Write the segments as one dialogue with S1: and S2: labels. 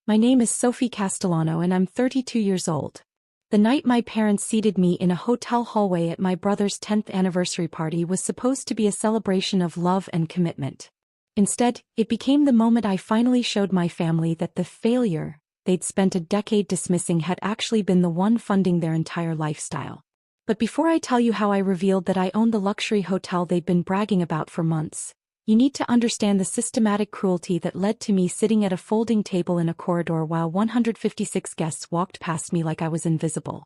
S1: My name is Sophie Castellano and I'm 32 years old. The night my parents seated me in a hotel hallway at my brother's 10th anniversary party was supposed to be a celebration of love and commitment. Instead, it became the moment I finally showed my family that the failure they'd spent a decade dismissing had actually been the one funding their entire lifestyle. But before I tell you how I revealed that I owned the luxury hotel they'd been bragging about for months, you need to understand the systematic cruelty that led to me sitting at a folding table in a corridor while 156 guests walked past me like I was invisible.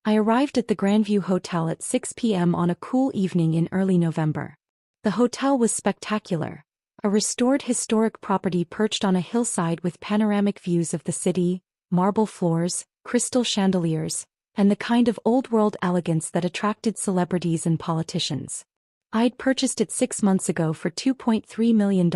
S1: I arrived at the Grandview Hotel at 6 p.m. on a cool evening in early November. The hotel was spectacular, a restored historic property perched on a hillside with panoramic views of the city, marble floors, crystal chandeliers, and the kind of old-world elegance that attracted celebrities and politicians. I'd purchased it 6 months ago for $2.3 million,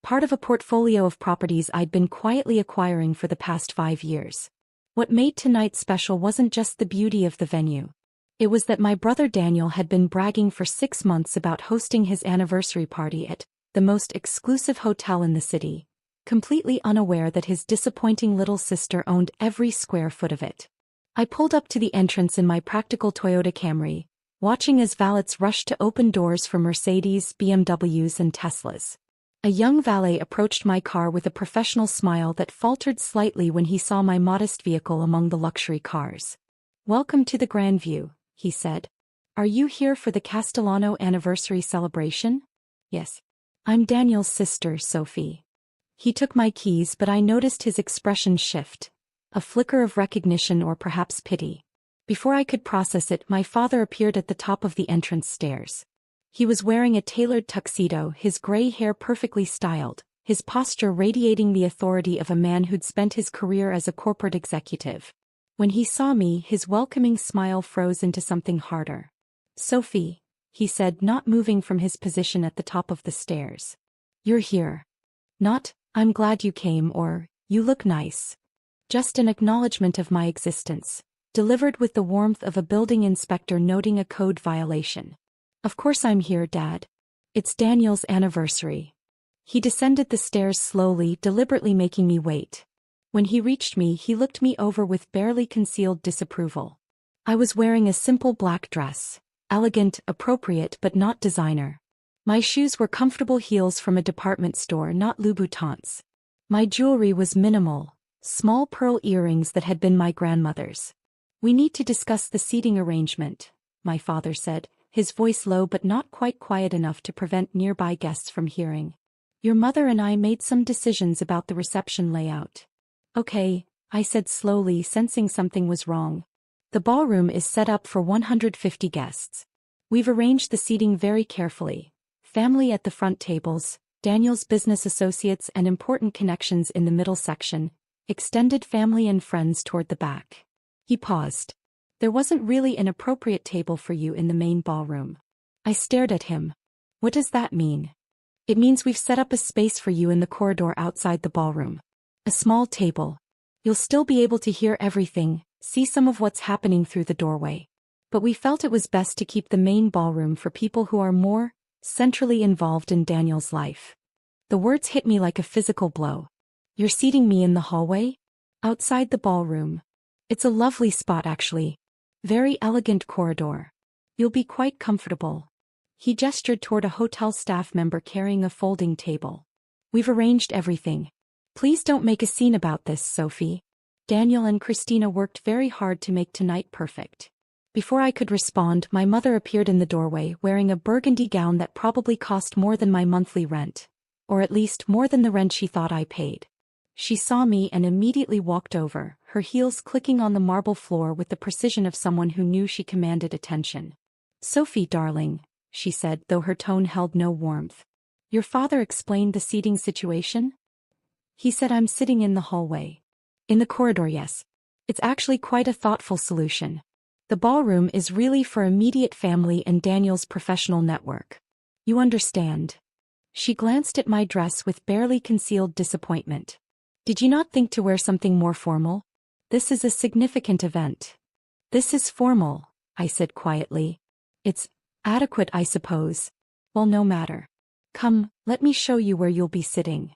S1: part of a portfolio of properties I'd been quietly acquiring for the past 5 years. What made tonight special wasn't just the beauty of the venue. It was that my brother Daniel had been bragging for 6 months about hosting his anniversary party at the most exclusive hotel in the city, completely unaware that his disappointing little sister owned every square foot of it. I pulled up to the entrance in my practical Toyota Camry, watching as valets rushed to open doors for Mercedes, BMWs and Teslas. A young valet approached my car with a professional smile that faltered slightly when he saw my modest vehicle among the luxury cars. "Welcome to the Grandview," he said. "Are you here for the Castellano anniversary celebration?" "Yes. I'm Daniel's sister, Sophie." He took my keys, but I noticed his expression shift, a flicker of recognition or perhaps pity. Before I could process it, my father appeared at the top of the entrance stairs. He was wearing a tailored tuxedo, his gray hair perfectly styled, his posture radiating the authority of a man who'd spent his career as a corporate executive. When he saw me, his welcoming smile froze into something harder. "Sophie," he said, not moving from his position at the top of the stairs. "You're here. Not, 'I'm glad you came' or 'you look nice.' Just an acknowledgement of my existence, delivered with the warmth of a building inspector noting a code violation. Of course I'm here, Dad. It's Daniel's anniversary." He descended the stairs slowly, deliberately making me wait. When he reached me, he looked me over with barely concealed disapproval. I was wearing a simple black dress, elegant, appropriate, but not designer. My shoes were comfortable heels from a department store, not Louboutins. My jewelry was minimal, small pearl earrings that had been my grandmother's. "We need to discuss the seating arrangement," my father said, his voice low but not quite quiet enough to prevent nearby guests from hearing. "Your mother and I made some decisions about the reception layout." "Okay," I said slowly, sensing something was wrong. "The ballroom is set up for 150 guests. We've arranged the seating very carefully. Family at the front tables, Daniel's business associates and important connections in the middle section, extended family and friends toward the back." He paused. "There wasn't really an appropriate table for you in the main ballroom." I stared at him. "What does that mean?" "It means we've set up a space for you in the corridor outside the ballroom. A small table. You'll still be able to hear everything, see some of what's happening through the doorway. But we felt it was best to keep the main ballroom for people who are more centrally involved in Daniel's life." The words hit me like a physical blow. "You're seating me in the hallway? Outside the ballroom? It's a lovely spot actually. Very elegant corridor. You'll be quite comfortable." He gestured toward a hotel staff member carrying a folding table. "We've arranged everything. Please don't make a scene about this, Sophie. Daniel and Christina worked very hard to make tonight perfect." Before I could respond, my mother appeared in the doorway wearing a burgundy gown that probably cost more than my monthly rent, or at least more than the rent she thought I paid. She saw me and immediately walked over, her heels clicking on the marble floor with the precision of someone who knew she commanded attention. "Sophie, darling," she said, though her tone held no warmth. "Your father explained the seating situation?" "He said I'm sitting in the hallway." "In the corridor, yes. It's actually quite a thoughtful solution. The ballroom is really for immediate family and Daniel's professional network. You understand." She glanced at my dress with barely concealed disappointment. "Did you not think to wear something more formal? This is a significant event." "This is formal," I said quietly. "It's adequate, I suppose. Well, no matter. Come, let me show you where you'll be sitting."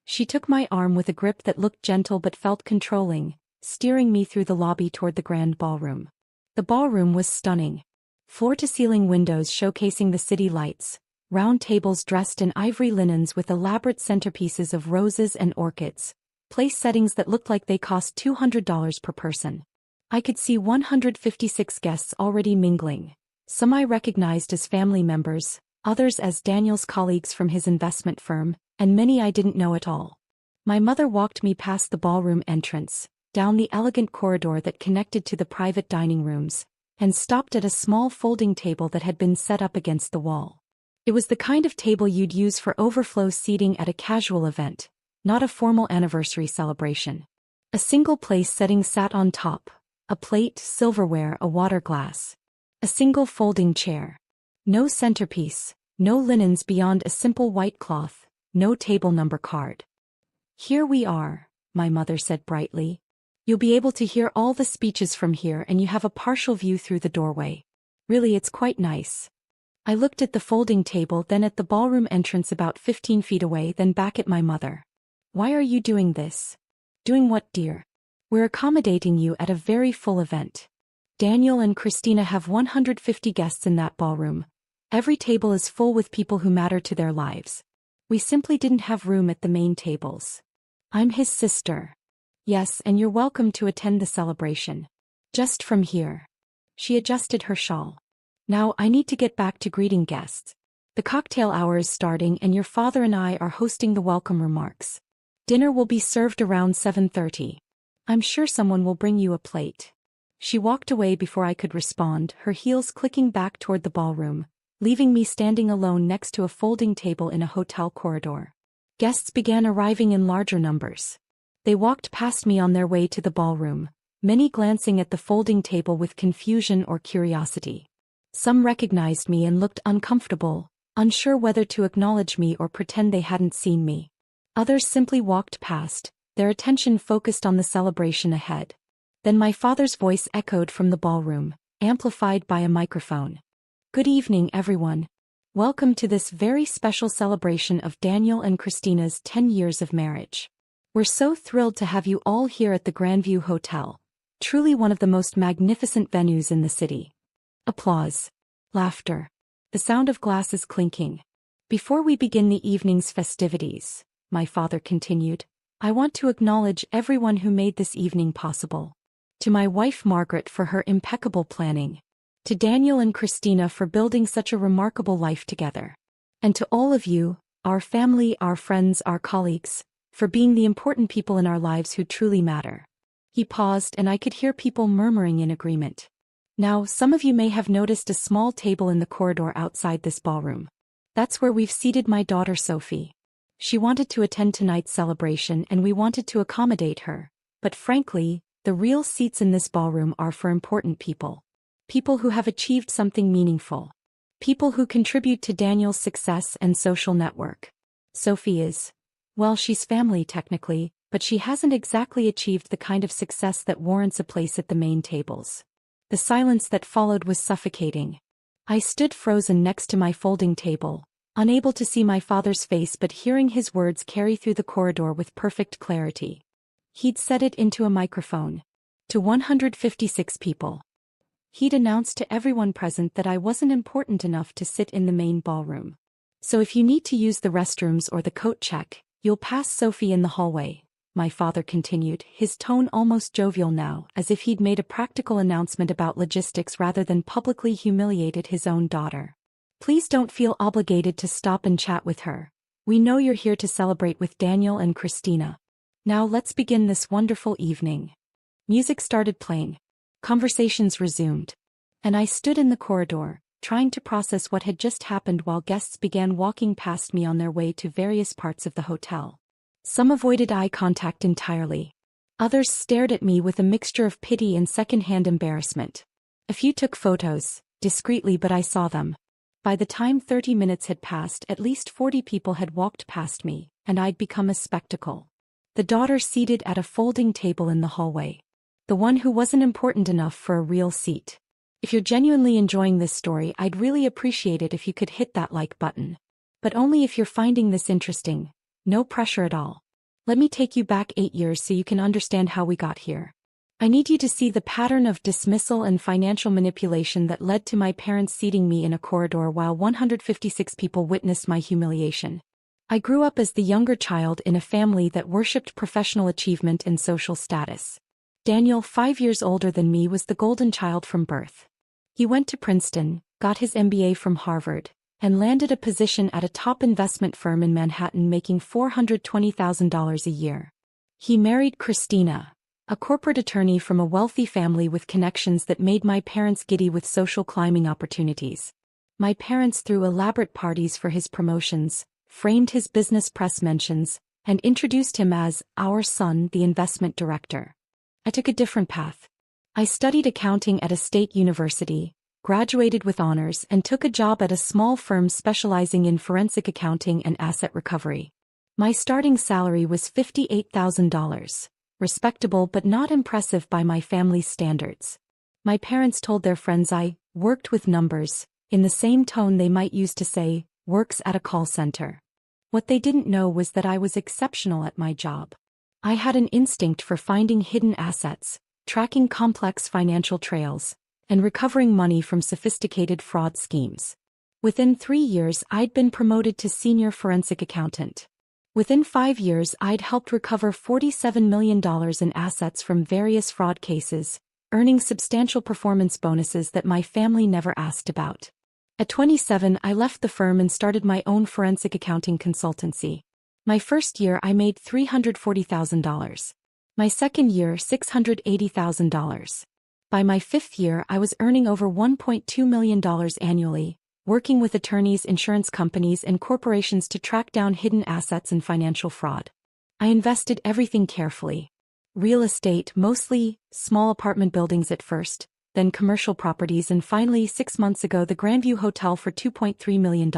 S1: She took my arm with a grip that looked gentle but felt controlling, steering me through the lobby toward the grand ballroom. The ballroom was stunning. Floor-to-ceiling windows showcasing the city lights, round tables dressed in ivory linens with elaborate centerpieces of roses and orchids, place settings that looked like they cost $200 per person. I could see 156 guests already mingling. Some I recognized as family members, others as Daniel's colleagues from his investment firm, and many I didn't know at all. My mother walked me past the ballroom entrance, down the elegant corridor that connected to the private dining rooms, and stopped at a small folding table that had been set up against the wall. It was the kind of table you'd use for overflow seating at a casual event, not a formal anniversary celebration. A single place setting sat on top, a plate, silverware, a water glass. A single folding chair. No centerpiece, no linens beyond a simple white cloth, no table number card. "Here we are," my mother said brightly. "You'll be able to hear all the speeches from here and you have a partial view through the doorway. Really, it's quite nice." I looked at the folding table, then at the ballroom entrance about 15 feet away, then back at my mother. "Why are you doing this?" "Doing what, dear?" "We're accommodating you at a very full event. Daniel and Christina have 150 guests in that ballroom. Every table is full with people who matter to their lives. We simply didn't have room at the main tables. I'm his sister." "Yes, and you're welcome to attend the celebration. Just from here." She adjusted her shawl. "Now I need to get back to greeting guests. The cocktail hour is starting and your father and I are hosting the welcome remarks. Dinner will be served around 7:30. I'm sure someone will bring you a plate." She walked away before I could respond, her heels clicking back toward the ballroom, leaving me standing alone next to a folding table in a hotel corridor. Guests began arriving in larger numbers. They walked past me on their way to the ballroom, many glancing at the folding table with confusion or curiosity. Some recognized me and looked uncomfortable, unsure whether to acknowledge me or pretend they hadn't seen me. Others simply walked past, their attention focused on the celebration ahead. Then my father's voice echoed from the ballroom, amplified by a microphone. "Good evening, everyone. Welcome to this very special celebration of Daniel and Christina's 10 years of marriage. We're so thrilled to have you all here at the Grandview Hotel, truly one of the most magnificent venues in the city." Applause. Laughter. The sound of glasses clinking. "Before we begin the evening's festivities," my father continued, "I want to acknowledge everyone who made this evening possible. To my wife Margaret for her impeccable planning. To Daniel and Christina for building such a remarkable life together. And to all of you, our family, our friends, our colleagues, for being the important people in our lives who truly matter." He paused and I could hear people murmuring in agreement. "Now, some of you may have noticed a small table in the corridor outside this ballroom. That's where we've seated my daughter Sophie. She wanted to attend tonight's celebration and we wanted to accommodate her, but frankly, the real seats in this ballroom are for important people. People who have achieved something meaningful. People who contribute to Daniel's success and social network. Sophie is, well, she's family technically, but she hasn't exactly achieved the kind of success that warrants a place at the main tables." The silence that followed was suffocating. I stood frozen next to my folding table, unable to see my father's face but hearing his words carry through the corridor with perfect clarity. He'd said it into a microphone. To 156 people. He'd announced to everyone present that I wasn't important enough to sit in the main ballroom. "So if you need to use the restrooms or the coat check, you'll pass Sophie in the hallway," my father continued, his tone almost jovial now, as if he'd made a practical announcement about logistics rather than publicly humiliated his own daughter. "Please don't feel obligated to stop and chat with her. We know you're here to celebrate with Daniel and Christina. Now let's begin this wonderful evening." Music started playing. Conversations resumed. And I stood in the corridor, trying to process what had just happened while guests began walking past me on their way to various parts of the hotel. Some avoided eye contact entirely. Others stared at me with a mixture of pity and second-hand embarrassment. A few took photos, discreetly, but I saw them. By the time 30 minutes had passed, at least 40 people had walked past me, and I'd become a spectacle. The daughter seated at a folding table in the hallway. The one who wasn't important enough for a real seat. If you're genuinely enjoying this story, I'd really appreciate it if you could hit that like button. But only if you're finding this interesting. No pressure at all. Let me take you back 8 years so you can understand how we got here. I need you to see the pattern of dismissal and financial manipulation that led to my parents seating me in a corridor while 156 people witnessed my humiliation. I grew up as the younger child in a family that worshipped professional achievement and social status. Daniel, 5 years older than me, was the golden child from birth. He went to Princeton, got his MBA from Harvard, and landed a position at a top investment firm in Manhattan, making $420,000 a year. He married Christina, a corporate attorney from a wealthy family with connections that made my parents giddy with social climbing opportunities. My parents threw elaborate parties for his promotions, framed his business press mentions, and introduced him as our son, the investment director. I took a different path. I studied accounting at a state university, graduated with honors, and took a job at a small firm specializing in forensic accounting and asset recovery. My starting salary was $58,000. Respectable but not impressive by my family's standards. My parents told their friends I worked with numbers, in the same tone they might use to say, works at a call center. What they didn't know was that I was exceptional at my job. I had an instinct for finding hidden assets, tracking complex financial trails, and recovering money from sophisticated fraud schemes. Within 3 years, I'd been promoted to senior forensic accountant. Within 5 years, I'd helped recover $47 million in assets from various fraud cases, earning substantial performance bonuses that my family never asked about. At 27, I left the firm and started my own forensic accounting consultancy. My first year, I made $340,000. My second year, $680,000. By my fifth year, I was earning over $1.2 million annually, working with attorneys, insurance companies, and corporations to track down hidden assets and financial fraud. I invested everything carefully. Real estate, mostly small apartment buildings at first, then commercial properties, and finally 6 months ago the Grandview Hotel for $2.3 million.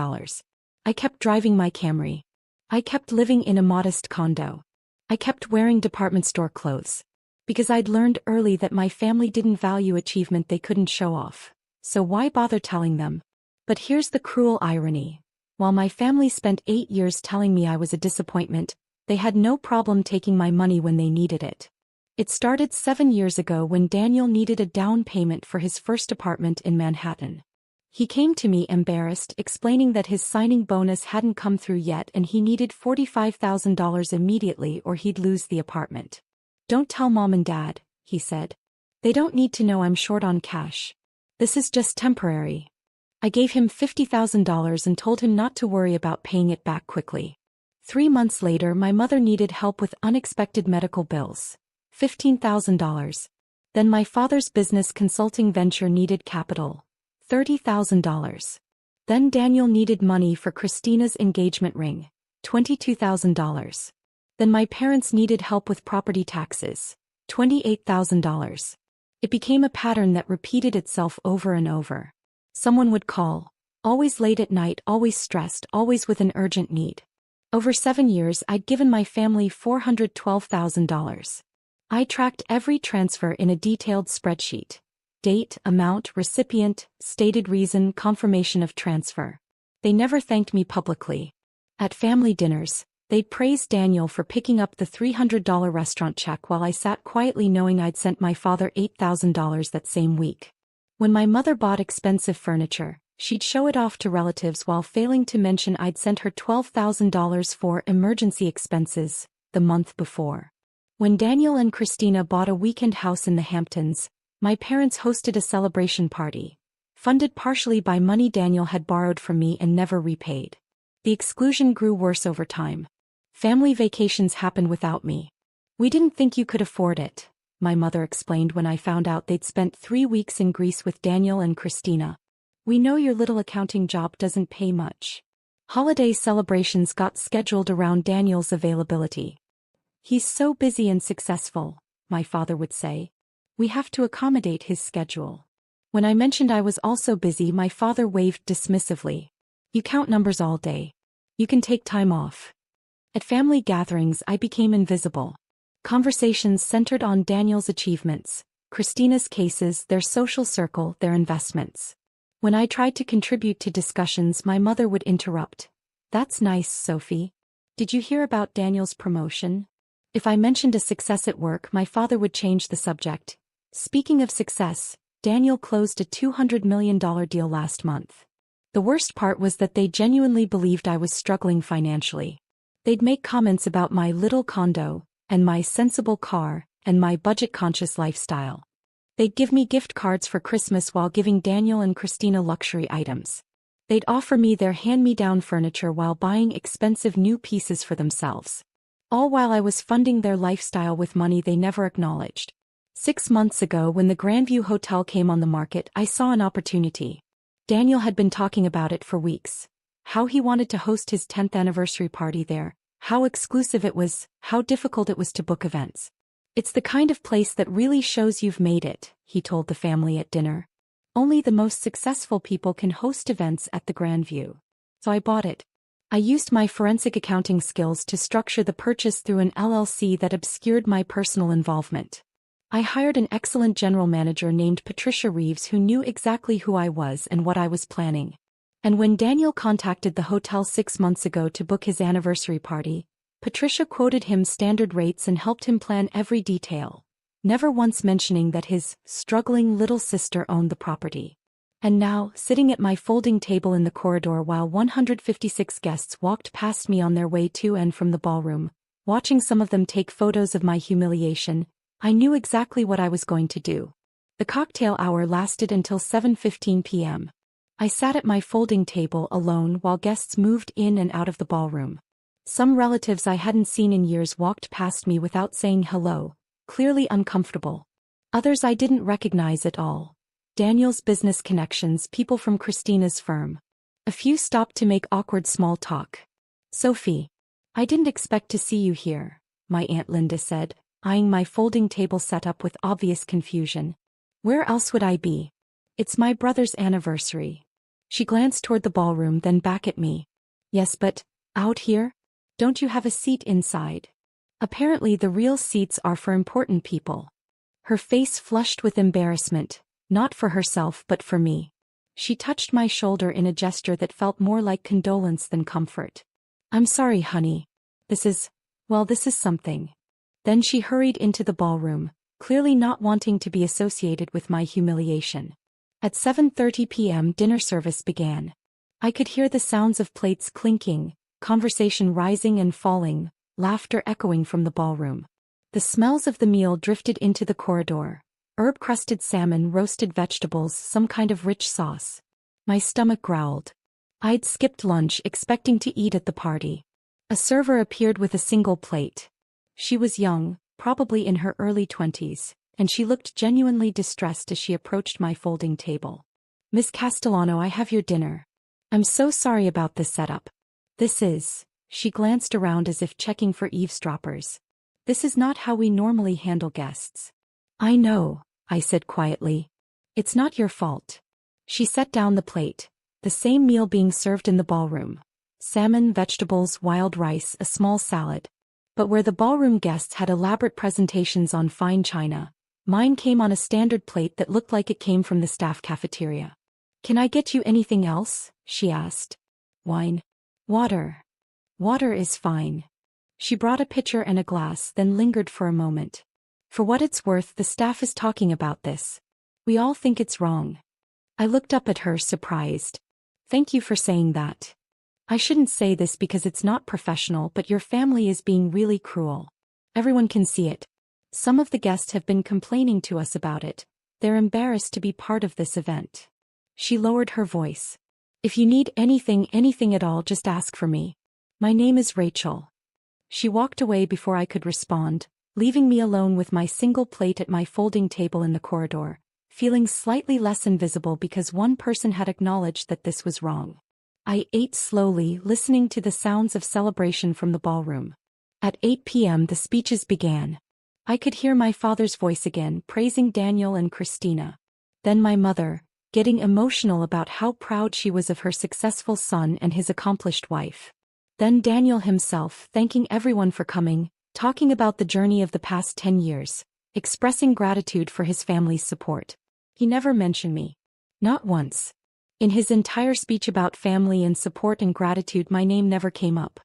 S1: I kept driving my Camry. I kept living in a modest condo. I kept wearing department store clothes. Because I'd learned early that my family didn't value achievement they couldn't show off. So why bother telling them? But here's the cruel irony. While my family spent 8 years telling me I was a disappointment, they had no problem taking my money when they needed it. It started 7 years ago when Daniel needed a down payment for his first apartment in Manhattan. He came to me embarrassed, explaining that his signing bonus hadn't come through yet and he needed $45,000 immediately or he'd lose the apartment. "Don't tell Mom and Dad," he said. "They don't need to know I'm short on cash. This is just temporary." I gave him $50,000 and told him not to worry about paying it back quickly. 3 months later, my mother needed help with unexpected medical bills. $15,000. Then my father's business consulting venture needed capital. $30,000. Then Daniel needed money for Christina's engagement ring. $22,000. Then my parents needed help with property taxes. $28,000. It became a pattern that repeated itself over and over. Someone would call, always late at night, always stressed, always with an urgent need. Over 7 years, I'd given my family $412,000. I tracked every transfer in a detailed spreadsheet. Date, amount, recipient, stated reason, confirmation of transfer. They never thanked me publicly. At family dinners, they'd praise Daniel for picking up the $300 restaurant check while I sat quietly knowing I'd sent my father $8,000 that same week. When my mother bought expensive furniture, she'd show it off to relatives while failing to mention I'd sent her $12,000 for emergency expenses the month before. When Daniel and Christina bought a weekend house in the Hamptons, my parents hosted a celebration party, funded partially by money Daniel had borrowed from me and never repaid. The exclusion grew worse over time. Family vacations happened without me. "We didn't think you could afford it," my mother explained when I found out they'd spent 3 weeks in Greece with Daniel and Christina. "We know your little accounting job doesn't pay much." Holiday celebrations got scheduled around Daniel's availability. "He's so busy and successful," my father would say. "We have to accommodate his schedule." When I mentioned I was also busy, my father waved dismissively. "You count numbers all day. You can take time off." At family gatherings, I became invisible. Conversations centered on Daniel's achievements, Christina's cases, their social circle, their investments. When I tried to contribute to discussions, my mother would interrupt. "That's nice, Sophie. Did you hear about Daniel's promotion?" If I mentioned a success at work, my father would change the subject. Speaking of success, Daniel closed a $200 million deal last month. The worst part was that they genuinely believed I was struggling financially. They'd make comments about my little condo, and my sensible car, and my budget-conscious lifestyle. They'd give me gift cards for Christmas while giving Daniel and Christina luxury items. They'd offer me their hand-me-down furniture while buying expensive new pieces for themselves. All while I was funding their lifestyle with money they never acknowledged. 6 months ago, when the Grandview Hotel came on the market, I saw an opportunity. Daniel had been talking about it for weeks. How he wanted to host his 10th anniversary party there, how exclusive it was, how difficult it was to book events. It's the kind of place that really shows you've made it, he told the family at dinner. Only the most successful people can host events at the Grandview. So I bought it. I used my forensic accounting skills to structure the purchase through an LLC that obscured my personal involvement. I hired an excellent general manager named Patricia Reeves who knew exactly who I was and what I was planning. And when Daniel contacted the hotel 6 months ago to book his anniversary party, Patricia quoted him standard rates and helped him plan every detail, never once mentioning that his struggling little sister owned the property. And now, sitting at my folding table in the corridor while 156 guests walked past me on their way to and from the ballroom, watching some of them take photos of my humiliation, I knew exactly what I was going to do. The cocktail hour lasted until 7:15 p.m. I sat at my folding table alone while guests moved in and out of the ballroom. Some relatives I hadn't seen in years walked past me without saying hello, clearly uncomfortable. Others I didn't recognize at all. Daniel's business connections, people from Christina's firm. A few stopped to make awkward small talk. "Sophie, I didn't expect to see you here," my Aunt Linda said, eyeing my folding table setup with obvious confusion. "Where else would I be? It's my brother's anniversary." She glanced toward the ballroom, then back at me. "Yes, but out here? Don't you have a seat inside? Apparently the real seats are for important people." Her face flushed with embarrassment, not for herself but for me. She touched my shoulder in a gesture that felt more like condolence than comfort. "I'm sorry, honey. This is something." Then she hurried into the ballroom, clearly not wanting to be associated with my humiliation. At 7:30 p.m. dinner service began. I could hear the sounds of plates clinking, conversation rising and falling, laughter echoing from the ballroom. The smells of the meal drifted into the corridor. Herb-crusted salmon, roasted vegetables, some kind of rich sauce. My stomach growled. I'd skipped lunch expecting to eat at the party. A server appeared with a single plate. She was young, probably in her early 20s, and she looked genuinely distressed as she approached my folding table. "Miss Castellano, I have your dinner. I'm so sorry about this setup. She glanced around as if checking for eavesdroppers. "This is not how we normally handle guests." "I know," I said quietly. "It's not your fault." She set down the plate, the same meal being served in the ballroom. Salmon, vegetables, wild rice, a small salad. But where the ballroom guests had elaborate presentations on fine china, mine came on a standard plate that looked like it came from the staff cafeteria. "Can I get you anything else?" she asked. "Wine? Water. Water is fine." She brought a pitcher and a glass, then lingered for a moment. "For what it's worth, the staff is talking about this. We all think it's wrong." I looked up at her, surprised. "Thank you for saying that. I shouldn't say this because it's not professional, but your family is being really cruel. Everyone can see it. Some of the guests have been complaining to us about it. They're embarrassed to be part of this event." She lowered her voice. "If you need anything at all, just ask for me. My name is Rachel." She walked away before I could respond, leaving me alone with my single plate at my folding table in the corridor, feeling slightly less invisible because one person had acknowledged that this was wrong. I ate slowly, listening to the sounds of celebration from the ballroom. At 8 p.m. the speeches began. I could hear my father's voice again, praising Daniel and Christina. Then my mother, getting emotional about how proud she was of her successful son and his accomplished wife. Then Daniel himself, thanking everyone for coming, talking about the journey of the past 10 years, expressing gratitude for his family's support. He never mentioned me. Not once. In his entire speech about family and support and gratitude, my name never came up.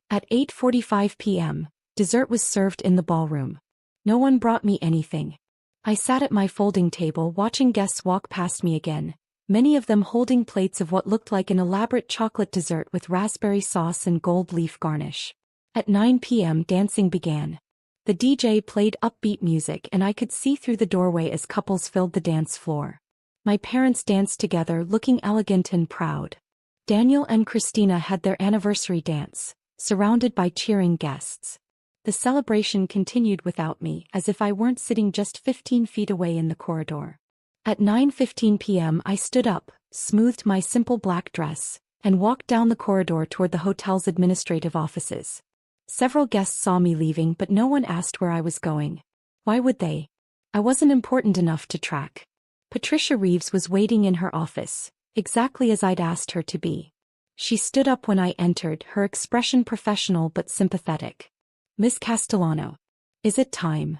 S1: At 8:45 p.m., Dessert was served in the ballroom. No one brought me anything. I sat at my folding table watching guests walk past me again, many of them holding plates of what looked like an elaborate chocolate dessert with raspberry sauce and gold leaf garnish. At 9 p.m. dancing began. The DJ played upbeat music and I could see through the doorway as couples filled the dance floor. My parents danced together looking elegant and proud. Daniel and Christina had their anniversary dance, surrounded by cheering guests. The celebration continued without me, as if I weren't sitting just 15 feet away in the corridor. At 9:15 p.m. I stood up, smoothed my simple black dress, and walked down the corridor toward the hotel's administrative offices. Several guests saw me leaving, but no one asked where I was going. Why would they? I wasn't important enough to track. Patricia Reeves was waiting in her office, exactly as I'd asked her to be. She stood up when I entered, her expression professional but sympathetic. "Miss Castellano. Is it time?"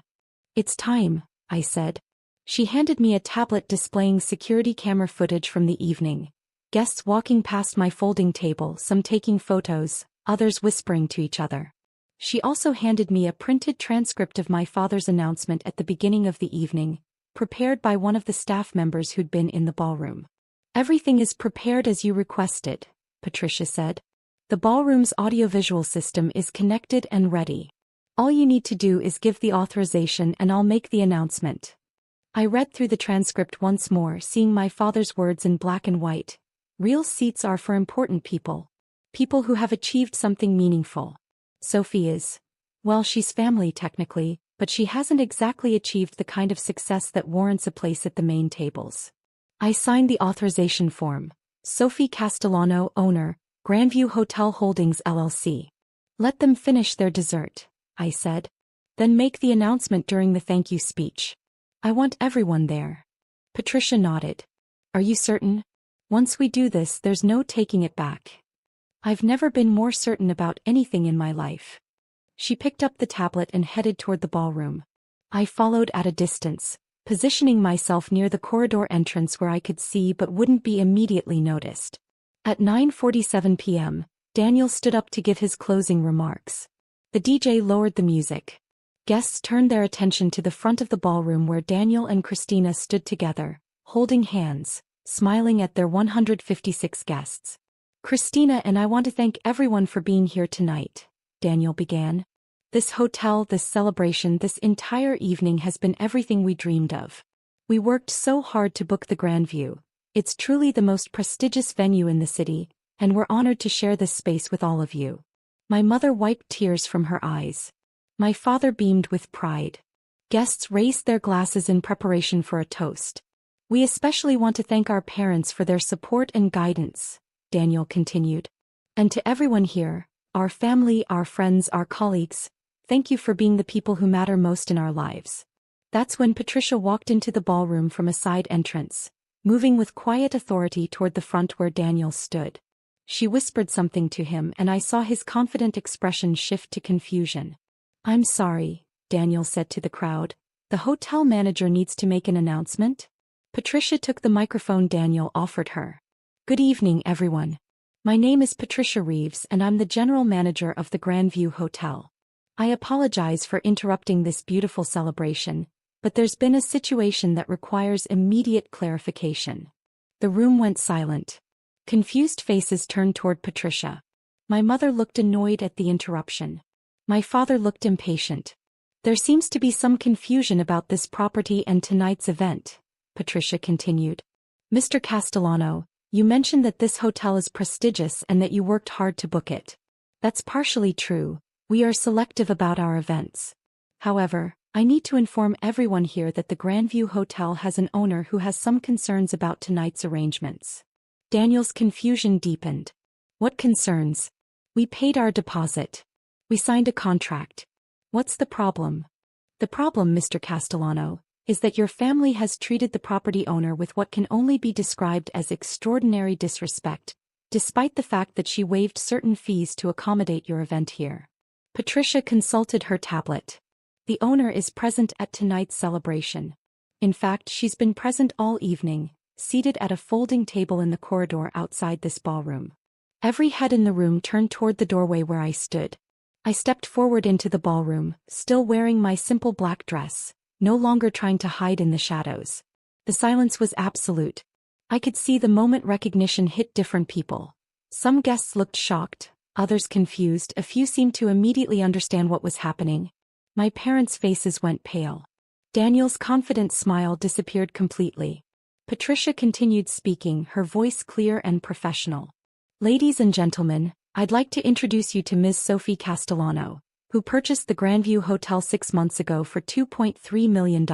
S1: "It's time," I said. She handed me a tablet displaying security camera footage from the evening. Guests walking past my folding table, some taking photos, others whispering to each other. She also handed me a printed transcript of my father's announcement at the beginning of the evening, prepared by one of the staff members who'd been in the ballroom. "Everything is prepared as you requested," Patricia said. "The ballroom's audiovisual system is connected and ready. All you need to do is give the authorization and I'll make the announcement." I read through the transcript once more, seeing my father's words in black and white. "Real seats are for important people. People who have achieved something meaningful. Sophie is, well, she's family technically, but she hasn't exactly achieved the kind of success that warrants a place at the main tables." I signed the authorization form. Sophie Castellano, owner, Grandview Hotel Holdings LLC. "Let them finish their dessert," I said. "Then make the announcement during the thank you speech. I want everyone there." Patricia nodded. "Are you certain? Once we do this, there's no taking it back." "I've never been more certain about anything in my life." She picked up the tablet and headed toward the ballroom. I followed at a distance, positioning myself near the corridor entrance where I could see but wouldn't be immediately noticed. At 9:47 p.m., Daniel stood up to give his closing remarks. The DJ lowered the music. Guests turned their attention to the front of the ballroom where Daniel and Christina stood together, holding hands, smiling at their 156 guests. "Christina and I want to thank everyone for being here tonight," Daniel began. "This hotel, this celebration, this entire evening has been everything we dreamed of. We worked so hard to book the Grandview. It's truly the most prestigious venue in the city, and we're honored to share this space with all of you." My mother wiped tears from her eyes. My father beamed with pride. Guests raised their glasses in preparation for a toast. "We especially want to thank our parents for their support and guidance," Daniel continued. "And to everyone here, our family, our friends, our colleagues, thank you for being the people who matter most in our lives." That's when Patricia walked into the ballroom from a side entrance, moving with quiet authority toward the front where Daniel stood. She whispered something to him and I saw his confident expression shift to confusion. "I'm sorry," Daniel said to the crowd. "The hotel manager needs to make an announcement." Patricia took the microphone Daniel offered her. "Good evening, everyone. My name is Patricia Reeves and I'm the general manager of the Grandview Hotel. I apologize for interrupting this beautiful celebration, but there's been a situation that requires immediate clarification." The room went silent. Confused faces turned toward Patricia. My mother looked annoyed at the interruption. My father looked impatient. "There seems to be some confusion about this property and tonight's event," Patricia continued. "Mr. Castellano, you mentioned that this hotel is prestigious and that you worked hard to book it. That's partially true. We are selective about our events. However, I need to inform everyone here that the Grandview Hotel has an owner who has some concerns about tonight's arrangements." Daniel's confusion deepened. "What concerns?" "We paid our deposit. We signed a contract. What's the problem?" "The problem, Mr. Castellano, is that your family has treated the property owner with what can only be described as extraordinary disrespect, despite the fact that she waived certain fees to accommodate your event here." Patricia consulted her tablet. "The owner is present at tonight's celebration. In fact, she's been present all evening, seated at a folding table in the corridor outside this ballroom." Every head in the room turned toward the doorway where I stood. I stepped forward into the ballroom, still wearing my simple black dress, no longer trying to hide in the shadows. The silence was absolute. I could see the moment recognition hit different people. Some guests looked shocked, others confused, a few seemed to immediately understand what was happening. My parents' faces went pale. Daniel's confident smile disappeared completely. Patricia continued speaking, her voice clear and professional. Ladies and gentlemen, I'd like to introduce you to Ms. Sophie Castellano, who purchased the Grandview Hotel 6 months ago for $2.3 million.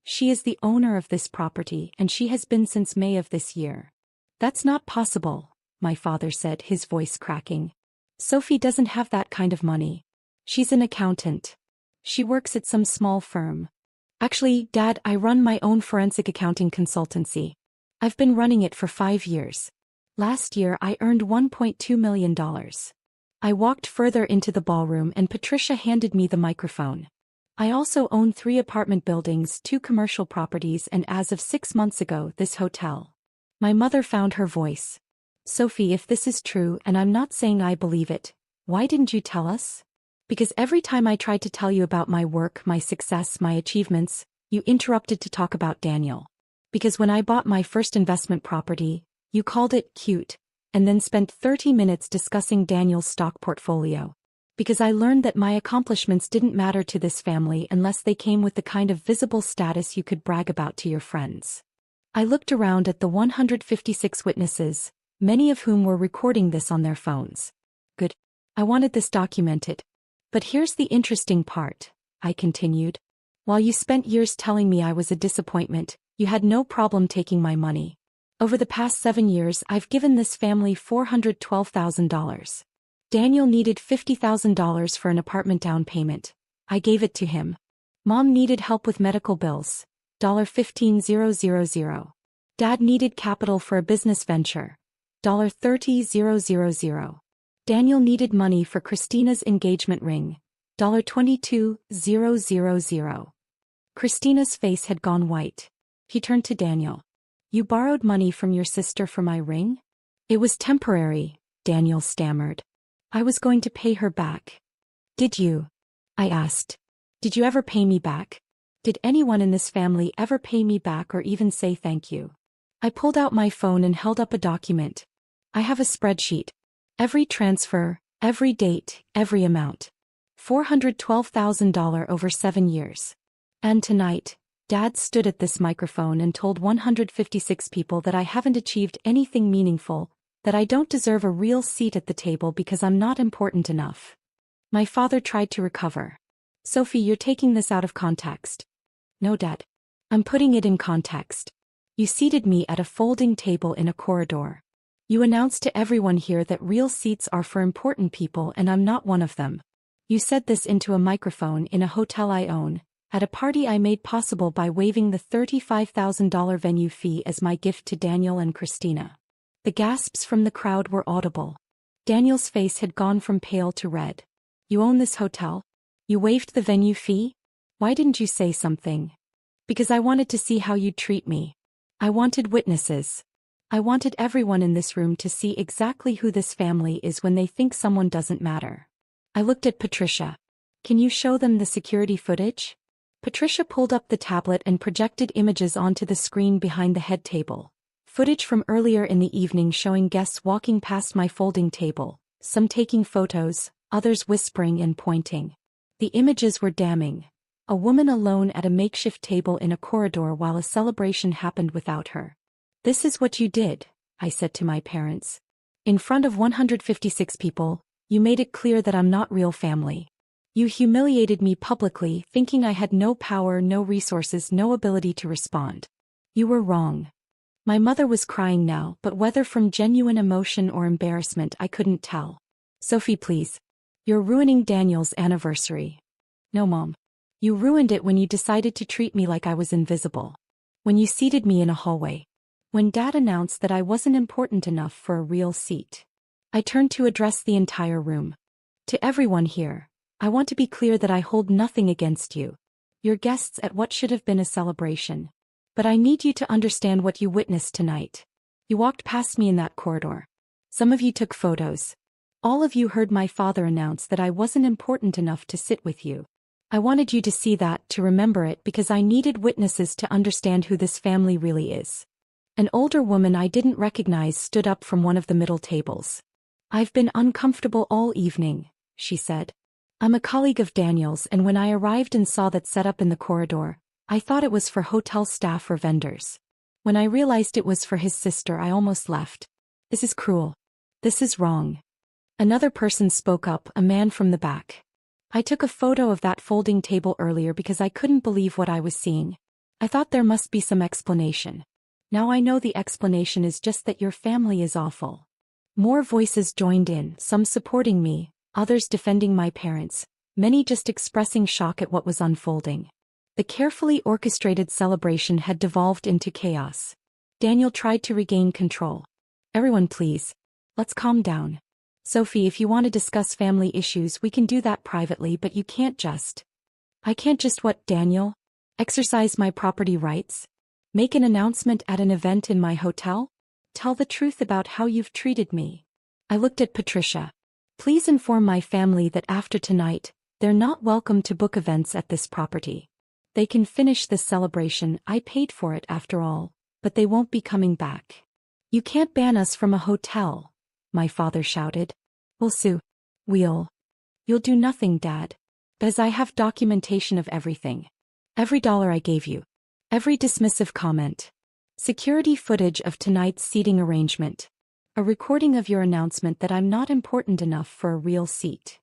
S1: She is the owner of this property and she has been since May of this year. That's not possible, my father said, his voice cracking. Sophie doesn't have that kind of money. She's an accountant. She works at some small firm. Actually, Dad, I run my own forensic accounting consultancy. I've been running it for 5 years. Last year I earned $1.2 million. I walked further into the ballroom and Patricia handed me the microphone. I also own 3 apartment buildings, 2 commercial properties, and as of 6 months ago, this hotel. My mother found her voice. Sophie, if this is true, and I'm not saying I believe it, why didn't you tell us? Because every time I tried to tell you about my work, my success, my achievements, you interrupted to talk about Daniel. Because when I bought my first investment property, you called it cute, and then spent 30 minutes discussing Daniel's stock portfolio. Because I learned that my accomplishments didn't matter to this family unless they came with the kind of visible status you could brag about to your friends. I looked around at the 156 witnesses, many of whom were recording this on their phones. Good. I wanted this documented. But here's the interesting part, I continued. While you spent years telling me I was a disappointment, you had no problem taking my money. Over the past 7 years, I've given this family $412,000. Daniel needed $50,000 for an apartment down payment. I gave it to him. Mom needed help with medical bills. $15,000. Dad needed capital for a business venture. $30,000. Daniel needed money for Christina's engagement ring. $22,000. Christina's face had gone white. He turned to Daniel. You borrowed money from your sister for my ring? It was temporary, Daniel stammered. I was going to pay her back. Did you? I asked. Did you ever pay me back? Did anyone in this family ever pay me back or even say thank you? I pulled out my phone and held up a document. I have a spreadsheet. Every transfer, every date, every amount. $412,000 over 7 years. And tonight, Dad stood at this microphone and told 156 people that I haven't achieved anything meaningful, that I don't deserve a real seat at the table because I'm not important enough. My father tried to recover. Sophie, you're taking this out of context. No, Dad. I'm putting it in context. You seated me at a folding table in a corridor. You announced to everyone here that real seats are for important people and I'm not one of them. You said this into a microphone in a hotel I own, at a party I made possible by waiving the $35,000 venue fee as my gift to Daniel and Christina. The gasps from the crowd were audible. Daniel's face had gone from pale to red. You own this hotel? You waived the venue fee? Why didn't you say something? Because I wanted to see how you'd treat me. I wanted witnesses. I wanted everyone in this room to see exactly who this family is when they think someone doesn't matter. I looked at Patricia. Can you show them the security footage? Patricia pulled up the tablet and projected images onto the screen behind the head table. Footage from earlier in the evening showing guests walking past my folding table, some taking photos, others whispering and pointing. The images were damning. A woman alone at a makeshift table in a corridor while a celebration happened without her. This is what you did, I said to my parents. In front of 156 people, you made it clear that I'm not real family. You humiliated me publicly, thinking I had no power, no resources, no ability to respond. You were wrong. My mother was crying now, but whether from genuine emotion or embarrassment I couldn't tell. Sophie, please. You're ruining Daniel's anniversary. No, Mom. You ruined it when you decided to treat me like I was invisible. When you seated me in a hallway. When Dad announced that I wasn't important enough for a real seat. I turned to address the entire room. To everyone here, I want to be clear that I hold nothing against you. You're guests at what should have been a celebration. But I need you to understand what you witnessed tonight. You walked past me in that corridor. Some of you took photos. All of you heard my father announce that I wasn't important enough to sit with you. I wanted you to see that, to remember it, because I needed witnesses to understand who this family really is. An older woman I didn't recognize stood up from one of the middle tables. I've been uncomfortable all evening, she said. I'm a colleague of Daniel's, and when I arrived and saw that set up in the corridor, I thought it was for hotel staff or vendors. When I realized it was for his sister, I almost left. This is cruel. This is wrong. Another person spoke up, a man from the back. I took a photo of that folding table earlier because I couldn't believe what I was seeing. I thought there must be some explanation. Now I know the explanation is just that your family is awful. More voices joined in, some supporting me, others defending my parents, many just expressing shock at what was unfolding. The carefully orchestrated celebration had devolved into chaos. Daniel tried to regain control. Everyone please. Let's calm down. Sophie, if you want to discuss family issues, we can do that privately, but you can't just. I can't just what, Daniel? Exercise my property rights? Make an announcement at an event in my hotel? Tell the truth about how you've treated me. I looked at Patricia. Please inform my family that after tonight, they're not welcome to book events at this property. They can finish this celebration, I paid for it after all, but they won't be coming back. You can't ban us from a hotel, my father shouted. We'll sue. You'll do nothing, Dad. Because I have documentation of everything. Every dollar I gave you. Every dismissive comment. Security footage of tonight's seating arrangement. A recording of your announcement that I'm not important enough for a real seat.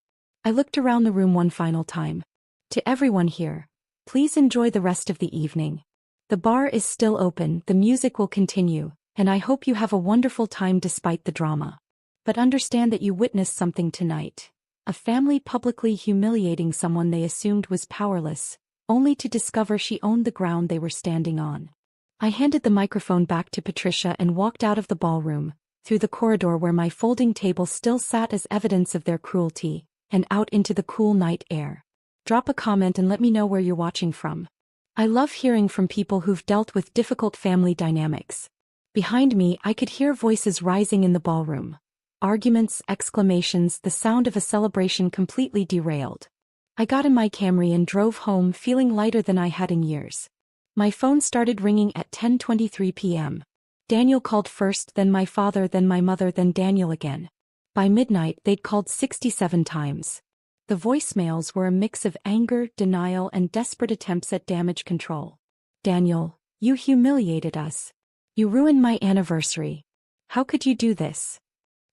S1: I looked around the room one final time. To everyone here, please enjoy the rest of the evening. The bar is still open, the music will continue, and I hope you have a wonderful time despite the drama. But understand that you witnessed something tonight. A family publicly humiliating someone they assumed was powerless, only to discover she owned the ground they were standing on. I handed the microphone back to Patricia and walked out of the ballroom, through the corridor where my folding table still sat as evidence of their cruelty, and out into the cool night air. Drop a comment and let me know where you're watching from. I love hearing from people who've dealt with difficult family dynamics. Behind me, I could hear voices rising in the ballroom. Arguments, exclamations, the sound of a celebration completely derailed. I got in my Camry and drove home feeling lighter than I had in years. My phone started ringing at 10:23 p.m. Daniel called first, then my father, then my mother, then Daniel again. By midnight, they'd called 67 times. The voicemails were a mix of anger, denial, and desperate attempts at damage control. Daniel, you humiliated us. You ruined my anniversary. How could you do this?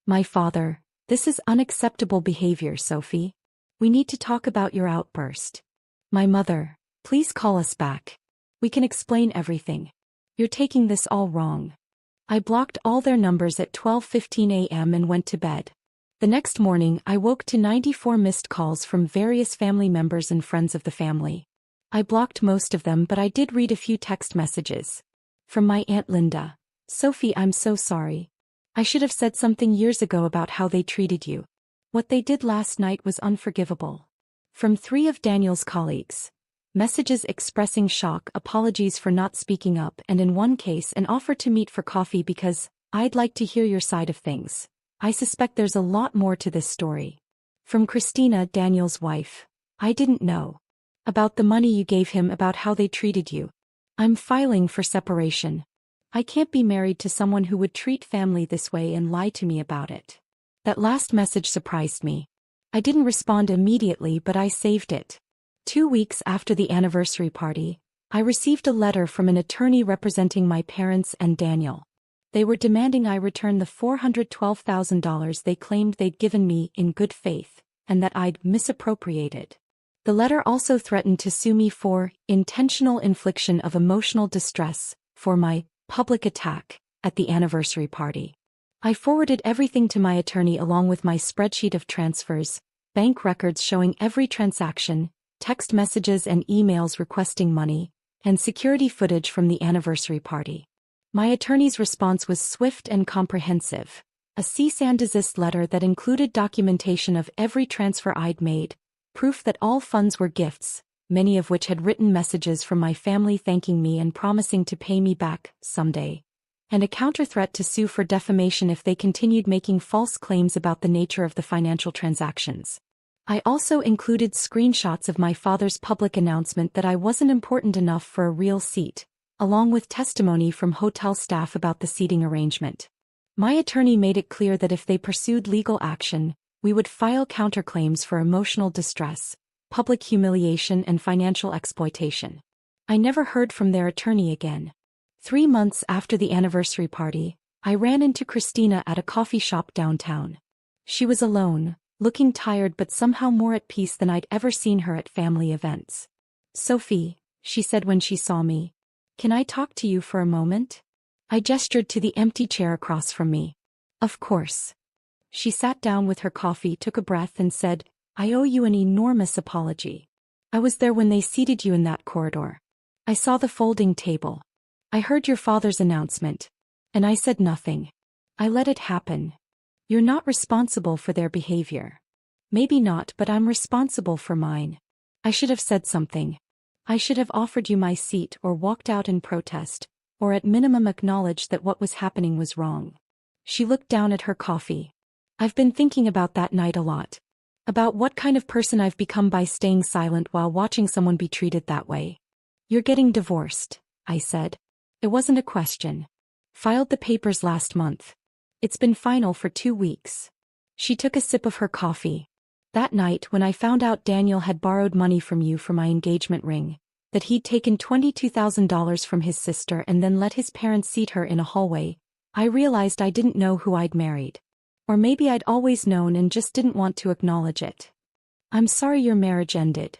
S1: My father, this is unacceptable behavior, Sophie. We need to talk about your outburst. My mother, please call us back. We can explain everything. You're taking this all wrong. I blocked all their numbers at 12:15 a.m. and went to bed. The next morning, I woke to 94 missed calls from various family members and friends of the family. I blocked most of them, but I did read a few text messages. From my Aunt Linda. Sophie, I'm so sorry. I should have said something years ago about how they treated you. What they did last night was unforgivable. From 3 of Daniel's colleagues. Messages expressing shock, apologies for not speaking up, and in one case an offer to meet for coffee because, I'd like to hear your side of things. I suspect there's a lot more to this story. From Christina, Daniel's wife. I didn't know. About the money you gave him, about how they treated you. I'm filing for separation. I can't be married to someone who would treat family this way and lie to me about it. That last message surprised me. I didn't respond immediately, but I saved it. 2 weeks after the anniversary party, I received a letter from an attorney representing my parents and Daniel. They were demanding I return the $412,000 they claimed they'd given me in good faith, and that I'd misappropriated. The letter also threatened to sue me for intentional infliction of emotional distress for my public attack at the anniversary party. I forwarded everything to my attorney along with my spreadsheet of transfers, bank records showing every transaction, text messages and emails requesting money, and security footage from the anniversary party. My attorney's response was swift and comprehensive. A cease and desist letter that included documentation of every transfer I'd made, proof that all funds were gifts, many of which had written messages from my family thanking me and promising to pay me back someday. and a counter-threat to sue for defamation if they continued making false claims about the nature of the financial transactions. I also included screenshots of my father's public announcement that I wasn't important enough for a real seat, along with testimony from hotel staff about the seating arrangement. My attorney made it clear that if they pursued legal action, we would file counterclaims for emotional distress, public humiliation and financial exploitation. I never heard from their attorney again. 3 months after the anniversary party, I ran into Christina at a coffee shop downtown. She was alone, looking tired but somehow more at peace than I'd ever seen her at family events. "Sophie," she said when she saw me, "can I talk to you for a moment?" I gestured to the empty chair across from me. "Of course." She sat down with her coffee, took a breath and said, "I owe you an enormous apology. I was there when they seated you in that corridor. I saw the folding table. I heard your father's announcement. And I said nothing. I let it happen. You're not responsible for their behavior. Maybe not, but I'm responsible for mine. I should have said something. I should have offered you my seat or walked out in protest, or at minimum acknowledged that what was happening was wrong." She looked down at her coffee. "I've been thinking about that night a lot. About what kind of person I've become by staying silent while watching someone be treated that way." "You're getting divorced," I said. "It wasn't a question. Filed the papers last month. It's been final for 2 weeks." She took a sip of her coffee. "That night when I found out Daniel had borrowed money from you for my engagement ring, that he'd taken $22,000 from his sister and then let his parents seat her in a hallway, I realized I didn't know who I'd married. Or maybe I'd always known and just didn't want to acknowledge it. I'm sorry your marriage ended.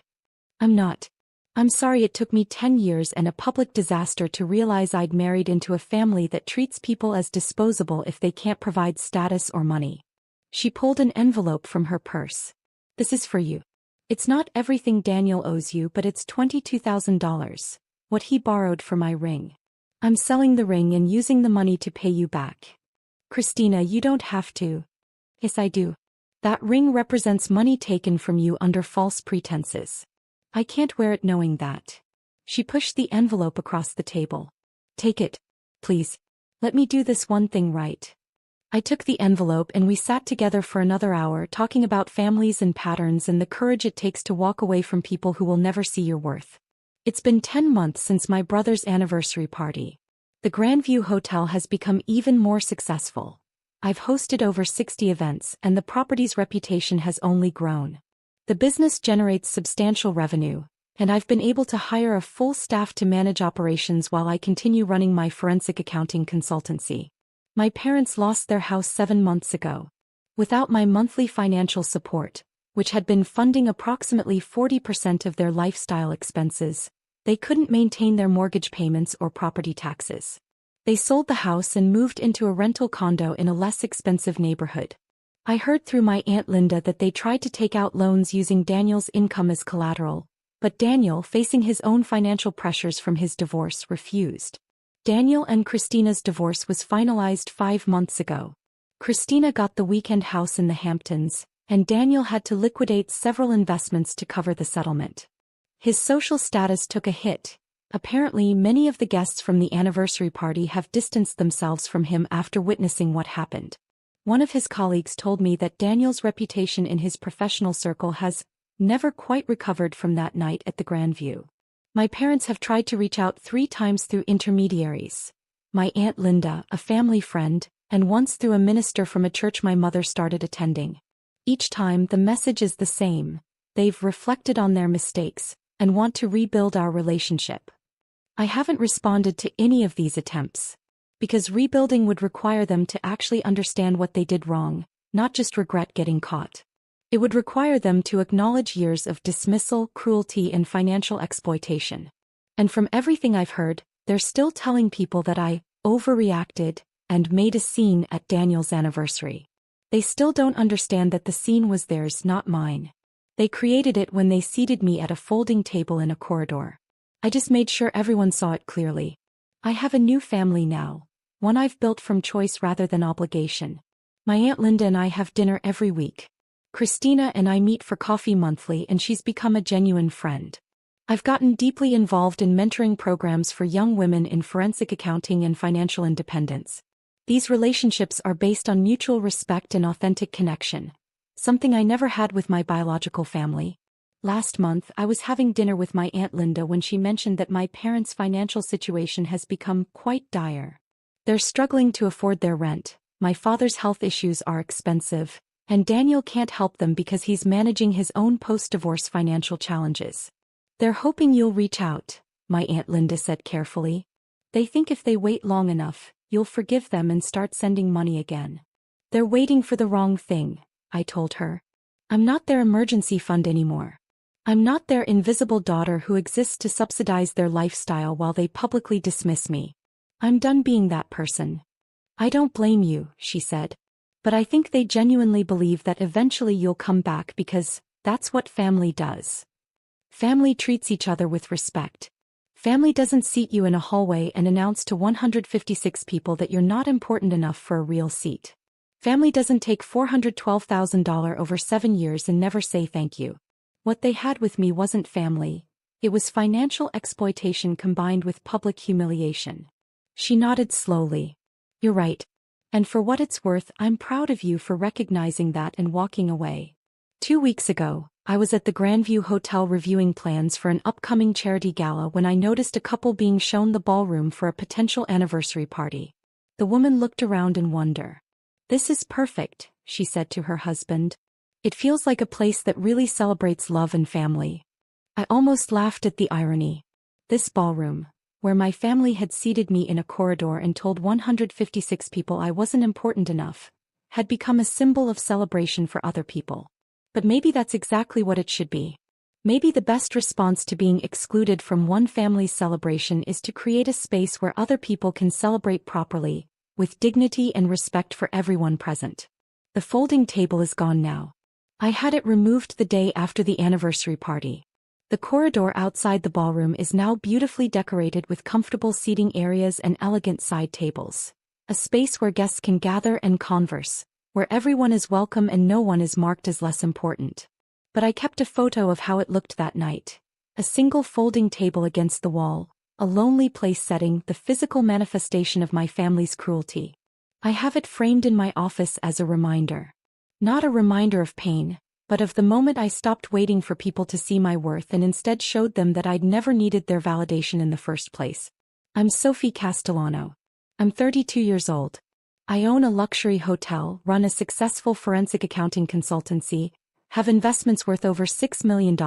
S1: I'm not. I'm sorry it took me 10 years and a public disaster to realize I'd married into a family that treats people as disposable if they can't provide status or money." She pulled an envelope from her purse. "This is for you. It's not everything Daniel owes you, but it's $22,000, what he borrowed for my ring. I'm selling the ring and using the money to pay you back." "Christina, you don't have to." "Yes, I do. That ring represents money taken from you under false pretenses. I can't wear it knowing that." She pushed the envelope across the table. "Take it, please. Let me do this one thing right." I took the envelope and we sat together for another hour talking about families and patterns and the courage it takes to walk away from people who will never see your worth. It's been 10 months since my brother's anniversary party. The Grandview Hotel has become even more successful. I've hosted over 60 events and the property's reputation has only grown. The business generates substantial revenue, and I've been able to hire a full staff to manage operations while I continue running my forensic accounting consultancy. My parents lost their house 7 months ago. Without my monthly financial support, which had been funding approximately 40% of their lifestyle expenses, they couldn't maintain their mortgage payments or property taxes. They sold the house and moved into a rental condo in a less expensive neighborhood. I heard through my Aunt Linda that they tried to take out loans using Daniel's income as collateral, but Daniel, facing his own financial pressures from his divorce, refused. Daniel and Christina's divorce was finalized 5 months ago. Christina got the weekend house in the Hamptons, and Daniel had to liquidate several investments to cover the settlement. His social status took a hit. Apparently, many of the guests from the anniversary party have distanced themselves from him after witnessing what happened. One of his colleagues told me that Daniel's reputation in his professional circle has never quite recovered from that night at the Grandview. My parents have tried to reach out 3 times through intermediaries. My Aunt Linda, a family friend, and once through a minister from a church my mother started attending. Each time the message is the same. They've reflected on their mistakes and want to rebuild our relationship. I haven't responded to any of these attempts, because rebuilding would require them to actually understand what they did wrong, not just regret getting caught. It would require them to acknowledge years of dismissal, cruelty, and financial exploitation. And from everything I've heard, they're still telling people that I overreacted and made a scene at Daniel's anniversary. They still don't understand that the scene was theirs, not mine. They created it when they seated me at a folding table in a corridor. I just made sure everyone saw it clearly. I have a new family now, one I've built from choice rather than obligation. My Aunt Linda and I have dinner every week. Christina and I meet for coffee monthly and she's become a genuine friend. I've gotten deeply involved in mentoring programs for young women in forensic accounting and financial independence. These relationships are based on mutual respect and authentic connection, something I never had with my biological family. Last month, I was having dinner with my Aunt Linda when she mentioned that my parents' financial situation has become quite dire. They're struggling to afford their rent, my father's health issues are expensive, and Daniel can't help them because he's managing his own post-divorce financial challenges. They're hoping you'll reach out, my Aunt Linda said carefully. They think if they wait long enough, you'll forgive them and start sending money again. They're waiting for the wrong thing, I told her. I'm not their emergency fund anymore. I'm not their invisible daughter who exists to subsidize their lifestyle while they publicly dismiss me. I'm done being that person. I don't blame you, she said. But I think they genuinely believe that eventually you'll come back because that's what family does. Family treats each other with respect. Family doesn't seat you in a hallway and announce to 156 people that you're not important enough for a real seat. Family doesn't take $412,000 over 7 years and never say thank you. What they had with me wasn't family. It was financial exploitation combined with public humiliation. She nodded slowly. You're right. And for what it's worth, I'm proud of you for recognizing that and walking away. 2 weeks ago, I was at the Grandview Hotel reviewing plans for an upcoming charity gala when I noticed a couple being shown the ballroom for a potential anniversary party. The woman looked around in wonder. This is perfect, she said to her husband. It feels like a place that really celebrates love and family. I almost laughed at the irony. This ballroom, where my family had seated me in a corridor and told 156 people I wasn't important enough, had become a symbol of celebration for other people. But maybe that's exactly what it should be. Maybe the best response to being excluded from one family's celebration is to create a space where other people can celebrate properly, with dignity and respect for everyone present. The folding table is gone now. I had it removed the day after the anniversary party. The corridor outside the ballroom is now beautifully decorated with comfortable seating areas and elegant side tables. A space where guests can gather and converse, where everyone is welcome and no one is marked as less important. But I kept a photo of how it looked that night. A single folding table against the wall, a lonely place setting, the physical manifestation of my family's cruelty. I have it framed in my office as a reminder. Not a reminder of pain, but of the moment I stopped waiting for people to see my worth and instead showed them that I'd never needed their validation in the first place. I'm Sophie Castellano. I'm 32 years old. I own a luxury hotel, run a successful forensic accounting consultancy, have investments worth over $6 million,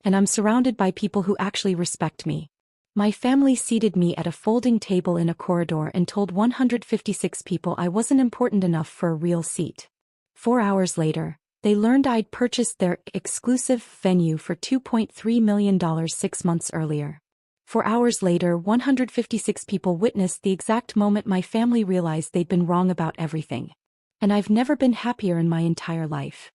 S1: and I'm surrounded by people who actually respect me. My family seated me at a folding table in a corridor and told 156 people I wasn't important enough for a real seat. 4 hours later, they learned I'd purchased their exclusive venue for $2.3 million 6 months earlier. 4 hours later, 156 people witnessed the exact moment my family realized they'd been wrong about everything. And I've never been happier in my entire life.